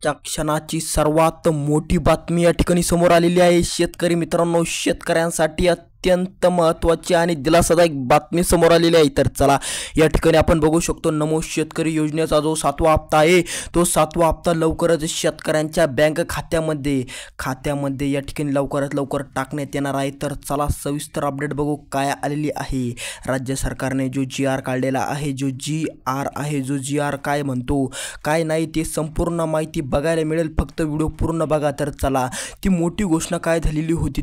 च्या क्षणाची सर्वात मोठी बातमी या ठिकाणी समोर आलेली आहे। शेतकरी मित्रांनो, शेतकऱ्यांसाठी अत्यंत महत्त्वाची आणि दिलासादायक बातमी समोर आलेली आहे। तर चला या ठिकाणी आपण बघू शकतो, नमो शेतकरी योजनेचा जो 7वा हप्ता आहे तो 7वा हप्ता लवकरच शेतकऱ्यांच्या बँक खात्यामध्ये या ठिकाणी लवकरात लवकर टाकण्यात येणार आहे। तर चला सविस्तर अपडेट बघू काय आलेली आहे। राज्य सरकारने जो GR काढलेला आहे, जो GR काय म्हणतो काय नाही ते संपूर्ण माहिती बघायला मिळेल। फक्त व्हिडिओ पूर्ण बघा। तर चला ती मोठी घोषणा काय झालेली होती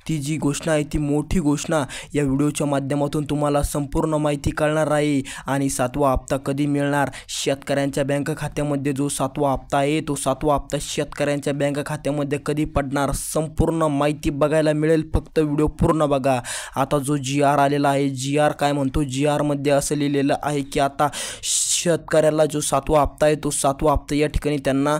ती जी घोषणा आहे ती मोठी घोषणा या व्हिडिओच्या माध्यमातून तुम्हाला संपूर्ण माहिती कळणार आहे। आणि 7वा हप्ता कधी मिळणार शेतकऱ्यांच्या बँक खात्यामध्ये, जो 7वा हप्ता आहे तो 7वा हप्ता शेतकऱ्यांच्या बँक खात्यामध्ये कधी पडणार संपूर्ण माहिती बघायला मिळेल। फक्त व्हिडिओ पूर्ण बघा। आता जो GR आलेला आहे, GR काय म्हणतो, GR मध्ये असं लिहिलेलं आहे की आता शेतकऱ्याला जो 7वा हप्ता आहे तो 7वा हप्ता या ठिकाणी त्यांना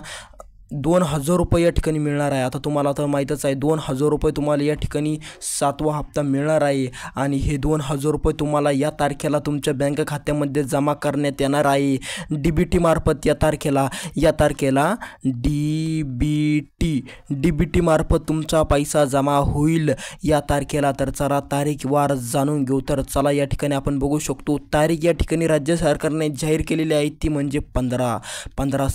2000 रुपये या ठिकाणी मिळणार आहे। आता तुम्हाला तर माहीतच आहे 2000 रुपये तुम्हाला या ठिकाणी 7वा हप्ता मिळणार आहे। आणि हे 2000 रुपये तुम्हाला या तारखेला तुमच्या बँक खात्यामध्ये जमा करण्यात येणार आहे DBT मार्फत। या तारखेला DBT मार्फत तुमचा पैसा जमा होईल या तारखेला। तर चला तारीखवार जाणून घेऊ। तर चला या ठिकाणी आपण बघू शकतो तारीख या ठिकाणी राज्य सरकारने जाहीर केलेली आहे ती म्हणजे 15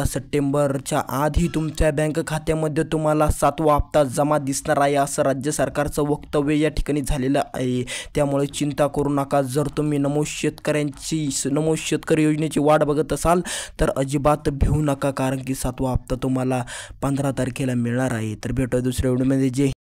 सप्टेंबरच्या आधी तुमच्या बँक खात्यामध्ये तुम्हाला 7वा हप्ता जमा दिसणार आहे, असं राज्य सरकारचं वक्तव्य या ठिकाणी झालेलं आहे। त्यामुळे चिंता करू नका। जर तुम्ही नमो शेतकरी योजनेची वाट बघत असाल तर अजिबात भिवू नका, कारण की 7वा हप्ता तुम्हाला 15 तारखेला मिळणार आहे। तर भेटूया दुसऱ्या व्हिडिओमध्ये।